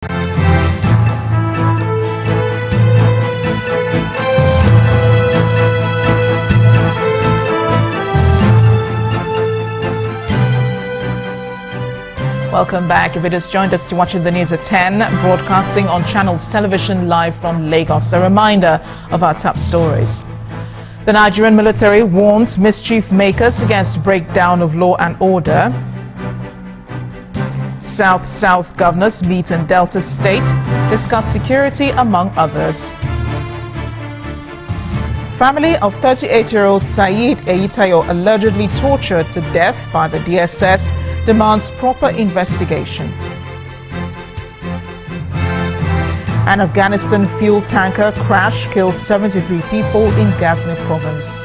Welcome back. If you just joined us, you're watching the news at 10, broadcasting on Channels Television live from Lagos. A reminder of our top stories. The Nigerian military warns mischief makers against breakdown of law and order. South governors meet in Delta State, discuss security among others. Family of 38-year-old Saeed Eyitayo allegedly tortured to death by the DSS demands proper investigation. An Afghanistan fuel tanker crash kills 73 people in Ghazni province.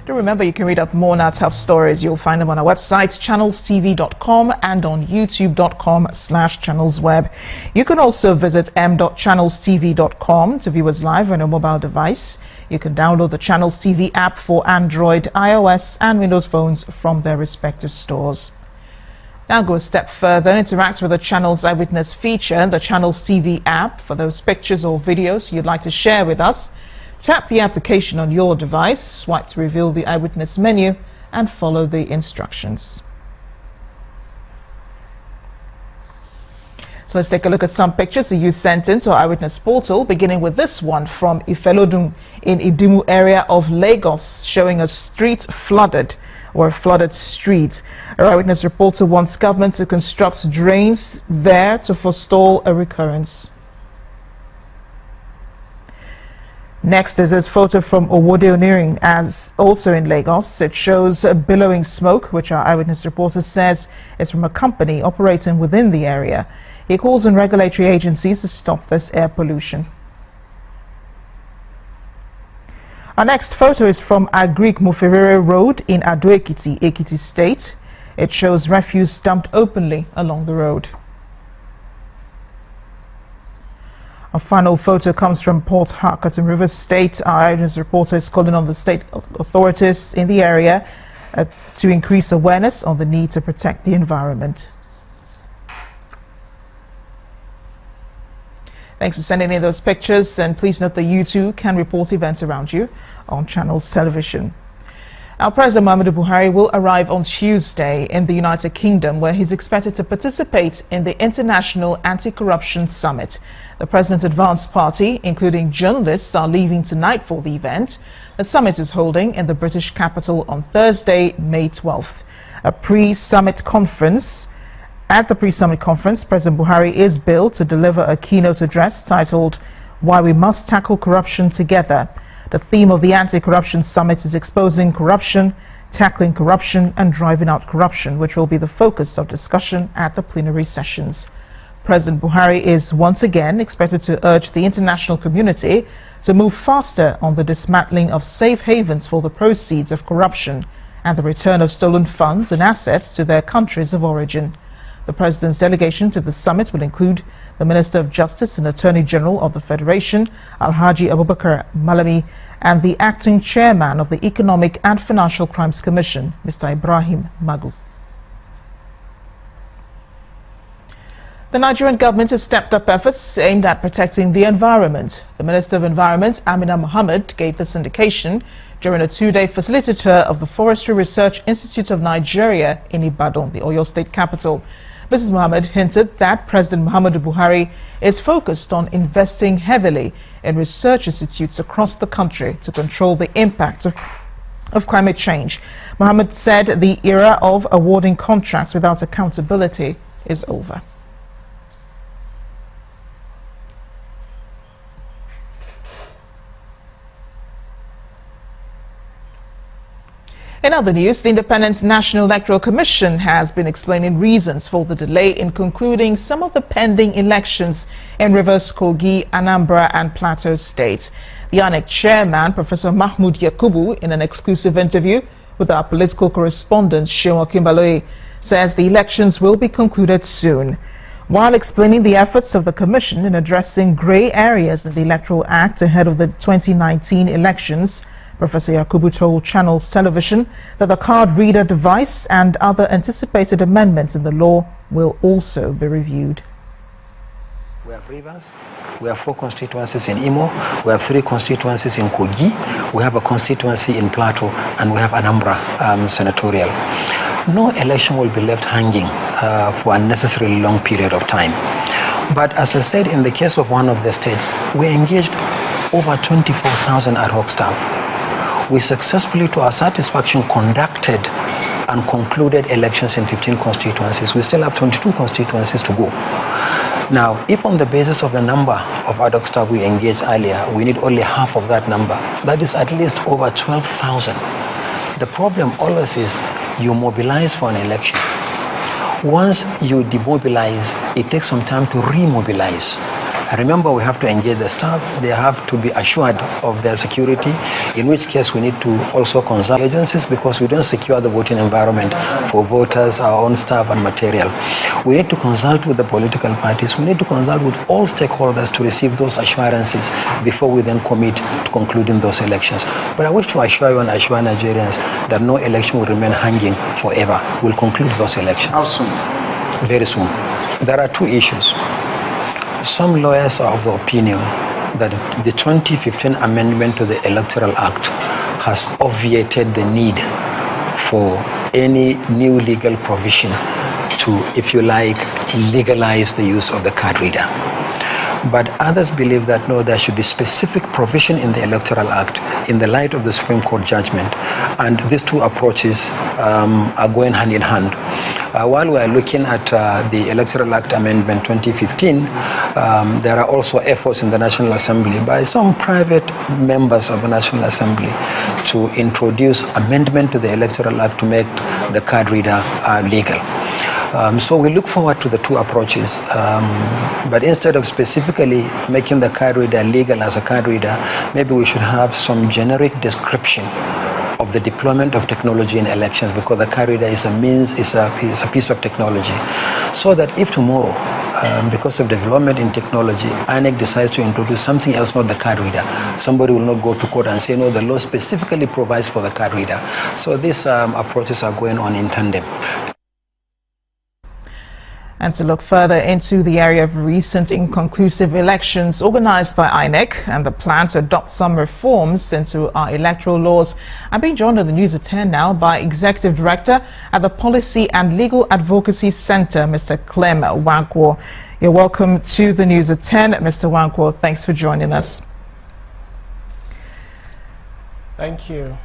Remember, you can read up more on our top stories. You'll find them on our website, channelstv.com, and on youtube.com/channelsweb. You can also visit m.channelstv.com to view us live on a mobile device. You can download the Channels TV app for Android, iOS, and Windows phones from their respective stores. Now go a step further and interact with the Channels Eyewitness feature, the Channels TV app. For those pictures or videos you'd like to share with us, tap the application on your device, swipe to reveal the Eyewitness menu, and follow the instructions. So let's take a look at some pictures that you sent into our Eyewitness portal, beginning with this one from Ifelodun in Idimu area of Lagos, showing a street flooded, or a flooded street. Our Eyewitness reporter wants government to construct drains there to forestall a recurrence. Next is this photo from Owode Onirin, as also in Lagos. It shows billowing smoke, which our Eyewitness reporter says is from a company operating within the area. He calls on regulatory agencies to stop this air pollution. Our next photo is from Agric Muferere Road in Ado-Ekiti, Ekiti State. It shows refuse dumped openly along the road. A final photo comes from Port Harcourt in Rivers State. Our Eyewitness reporter is calling on the state authorities in the area to increase awareness on the need to protect the environment. Thanks for sending in those pictures, and please note that you too can report events around you on Channels Television. Our President Muhammadu Buhari will arrive on Tuesday in the United Kingdom, where he's expected to participate in the International Anti-Corruption Summit. The President's advanced party, including journalists, are leaving tonight for the event. The summit is holding in the British capital on Thursday, May 12th. At the pre-summit conference, President Buhari is billed to deliver a keynote address titled "Why We Must Tackle Corruption Together." The theme of the Anti-Corruption Summit is exposing corruption, tackling corruption, and driving out corruption, which will be the focus of discussion at the plenary sessions. President Buhari is once again expected to urge the international community to move faster on the dismantling of safe havens for the proceeds of corruption and the return of stolen funds and assets to their countries of origin. The President's delegation to the summit will include the Minister of Justice and Attorney General of the Federation, Alhaji Abubakar Malami, and the acting chairman of the Economic and Financial Crimes Commission, Mr. Ibrahim Magu. The Nigerian government has stepped up efforts aimed at protecting the environment. The Minister of Environment, Amina Mohammed, gave this indication during a two-day facility tour of the Forestry Research Institute of Nigeria in Ibadan, the Oyo State capital. Mrs. Mohammed hinted that President Muhammadu Buhari is focused on investing heavily in research institutes across the country to control the impact of climate change. Mohammed said the era of awarding contracts without accountability is over. In other news, the Independent National Electoral Commission has been explaining reasons for the delay in concluding some of the pending elections in Rivers, Kogi, Anambra and Plateau states. The INEC chairman, Professor Mahmoud Yakubu, in an exclusive interview with our political correspondent, Sheon Kimbaloye, says the elections will be concluded soon. While explaining the efforts of the Commission in addressing grey areas in the Electoral Act ahead of the 2019 elections, Professor Yakubu told Channels Television that the card reader device and other anticipated amendments in the law will also be reviewed. We have Rivers, we have 4 constituencies in Imo, we have 3 constituencies in Kogi, we have a constituency in Plateau, and we have Anambra senatorial. No election will be left hanging for a unnecessarily long period of time. But as I said, in the case of one of the states, we engaged over 24,000 ad hoc staff. We successfully, to our satisfaction, conducted and concluded elections in 15 constituencies. We still have 22 constituencies to go. Now, if on the basis of the number of ad hoc staff we engaged earlier, we need only half of that number, that is at least over 12,000. The problem always is you mobilize for an election. Once you demobilize, it takes some time to remobilize. Remember, we have to engage the staff. They have to be assured of their security, in which case we need to also consult agencies, because we don't secure the voting environment for voters, our own staff and material. We need to consult with the political parties. We need to consult with all stakeholders to receive those assurances before we then commit to concluding those elections. But I wish to assure you and assure Nigerians that no election will remain hanging forever. We'll conclude those elections. How soon? Very soon. There are 2 issues. Some lawyers are of the opinion that the 2015 amendment to the Electoral Act has obviated the need for any new legal provision to, if you like, legalize the use of the card reader. But others believe that no, there should be specific provision in the Electoral Act in the light of the Supreme Court judgment. And these 2 approaches are going hand in hand. While we are looking at the Electoral Act Amendment 2015, there are also efforts in the National Assembly by some private members of the National Assembly to introduce amendment to the Electoral Act to make the card reader legal. So we look forward to the 2 approaches, but instead of specifically making the card reader legal as a card reader, maybe we should have some generic description of the deployment of technology in elections, because the card reader is a means, is a piece of technology. So that if tomorrow, because of development in technology, INEC decides to introduce something else, not the card reader, somebody will not go to court and say, no, the law specifically provides for the card reader. So these approaches are going on in tandem. And to look further into the area of recent inconclusive elections organized by INEC and the plan to adopt some reforms into our electoral laws, I'm being joined on the news at 10 now by Executive Director at the Policy and Legal Advocacy Center, Mr. Clem Wankwo. You're welcome to the news at 10. Mr. Wankwo, thanks for joining us. Thank you.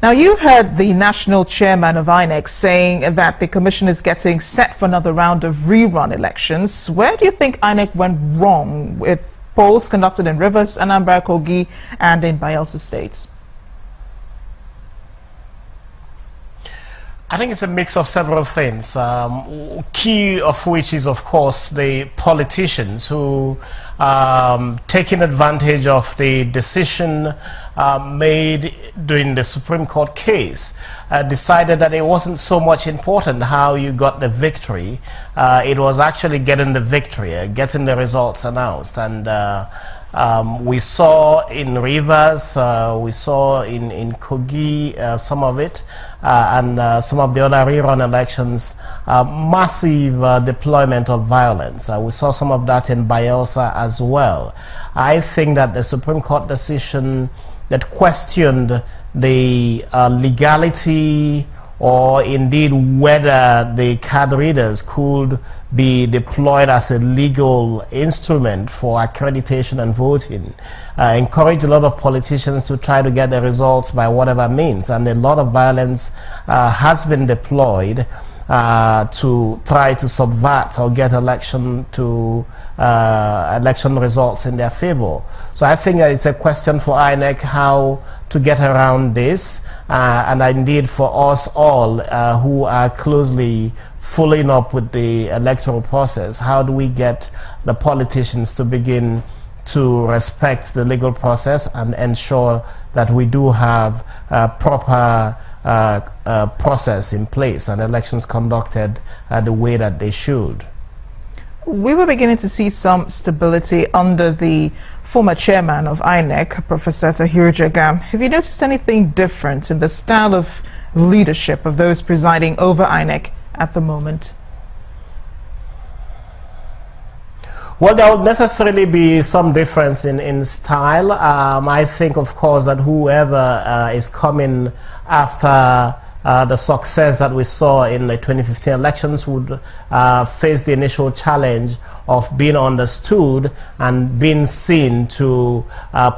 Now, you heard the national chairman of INEC saying that the commission is getting set for another round of rerun elections. Where do you think INEC went wrong with polls conducted in Rivers, Anambra, Kogi, and in Bayelsa states? I think it's a mix of several things, key of which is, of course, the politicians who, taking advantage of the decision made during the Supreme Court case, decided that it wasn't so much important how you got the victory. It was actually getting the victory, getting the results announced. And we saw in Rivers, we saw in Kogi some of it, and some of the other rerun elections, massive deployment of violence. We saw some of that in Bayelsa as well. I think that the Supreme Court decision that questioned the legality or indeed whether the card readers could be deployed as a legal instrument for accreditation and voting, encouraged a lot of politicians to try to get the results by whatever means, and a lot of violence has been deployed to try to subvert or get election results in their favor. So I think that it's a question for INEC how to get around this, and indeed for us all who are closely following up with the electoral process, how do we get the politicians to begin to respect the legal process and ensure that we do have a proper process in place and elections conducted the way that they should. We were beginning to see some stability under the former chairman of INEC, Professor Tahiru Jega. Have you noticed anything different in the style of leadership of those presiding over INEC at the moment? Well, there will necessarily be some difference in style. I think, of course, that whoever is coming after the success that we saw in the 2015 elections would face the initial challenge of being understood and being seen to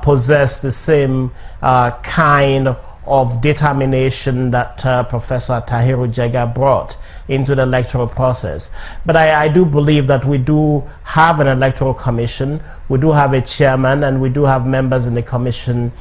possess the same kind of determination that Professor Tahiru Jega brought into the electoral process. But I do believe that we do have an electoral commission, we do have a chairman, and we do have members in the commission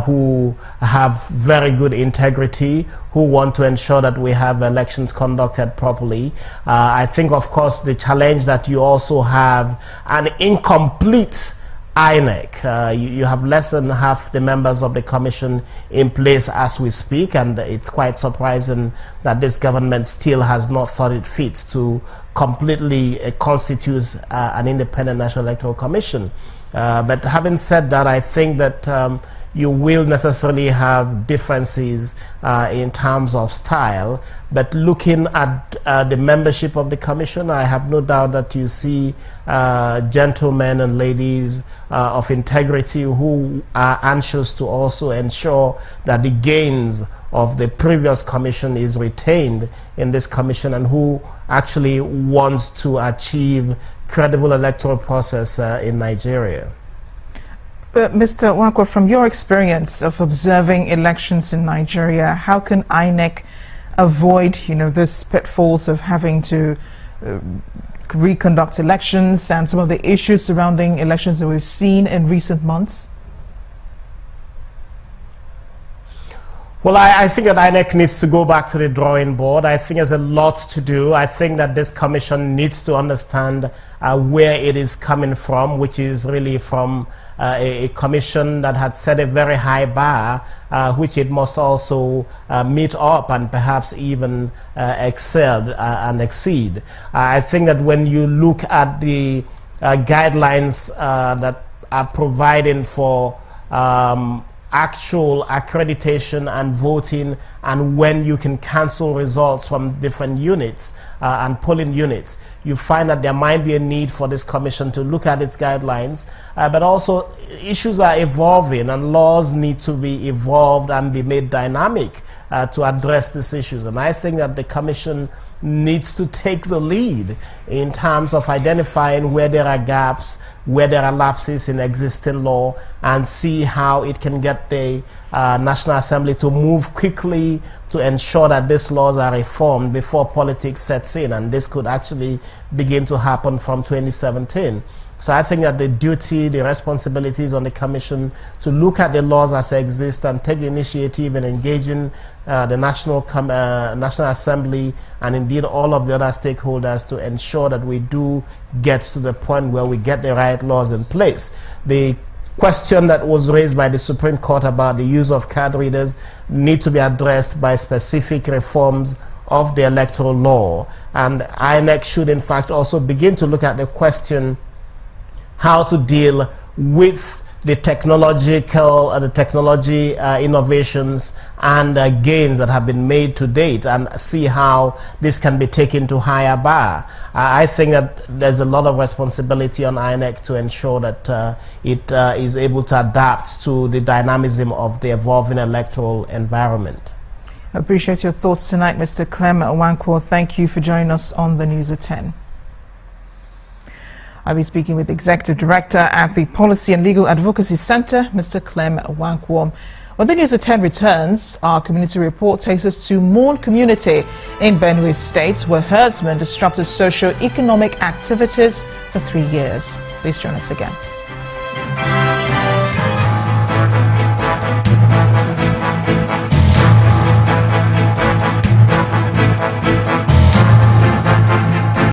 who have very good integrity, who want to ensure that we have elections conducted properly. I think, of course, the challenge that you also have an incomplete INEC. You have less than half the members of the commission in place as we speak, and it's quite surprising that this government still has not thought it fit to completely constitute an independent National Electoral Commission. But having said that, I think that you will necessarily have differences in terms of style, but looking at the membership of the commission, I have no doubt that you see gentlemen and ladies of integrity who are anxious to also ensure that the gains of the previous commission is retained in this commission, and who actually wants to achieve credible electoral process in Nigeria. Mr. Wankwo, from your experience of observing elections in Nigeria, how can INEC avoid, this pitfalls of having to reconduct elections and some of the issues surrounding elections that we've seen in recent months? Well, I think that INEC needs to go back to the drawing board. I think there's a lot to do. I think that this commission needs to understand where it is coming from, which is really from a commission that had set a very high bar, which it must also meet up and perhaps even excel and exceed. I think that when you look at the guidelines that are providing for actual accreditation and voting, and when you can cancel results from different units and polling units, you find that there might be a need for this commission to look at its guidelines, but also issues are evolving and laws need to be evolved and be made dynamic to address these issues. And I think that the commission needs to take the lead in terms of identifying where there are gaps, where there are lapses in existing law, and see how it can get the National Assembly to move quickly to ensure that these laws are reformed before politics sets in. And this could actually begin to happen from 2017. So I think that the duty, the responsibilities on the commission to look at the laws as they exist and take the initiative in engaging the National Assembly and indeed all of the other stakeholders to ensure that we do get to the point where we get the right laws in place. The question that was raised by the Supreme Court about the use of card readers need to be addressed by specific reforms of the electoral law. And INEC should in fact also begin to look at the question how to deal with the technology innovations and gains that have been made to date, and see how this can be taken to higher bar. I think that there's a lot of responsibility on INEC to ensure that it is able to adapt to the dynamism of the evolving electoral environment. I appreciate your thoughts tonight, Mr. Clem Wankwo. Thank you for joining us on the News at 10. I'll be speaking with Executive Director at the Policy and Legal Advocacy Center, Mr. Clem Wankwo. When the News at 10 returns, our community report takes us to Mourn community in Benue State, where herdsmen disrupted socio-economic activities for 3 years. Please join us again.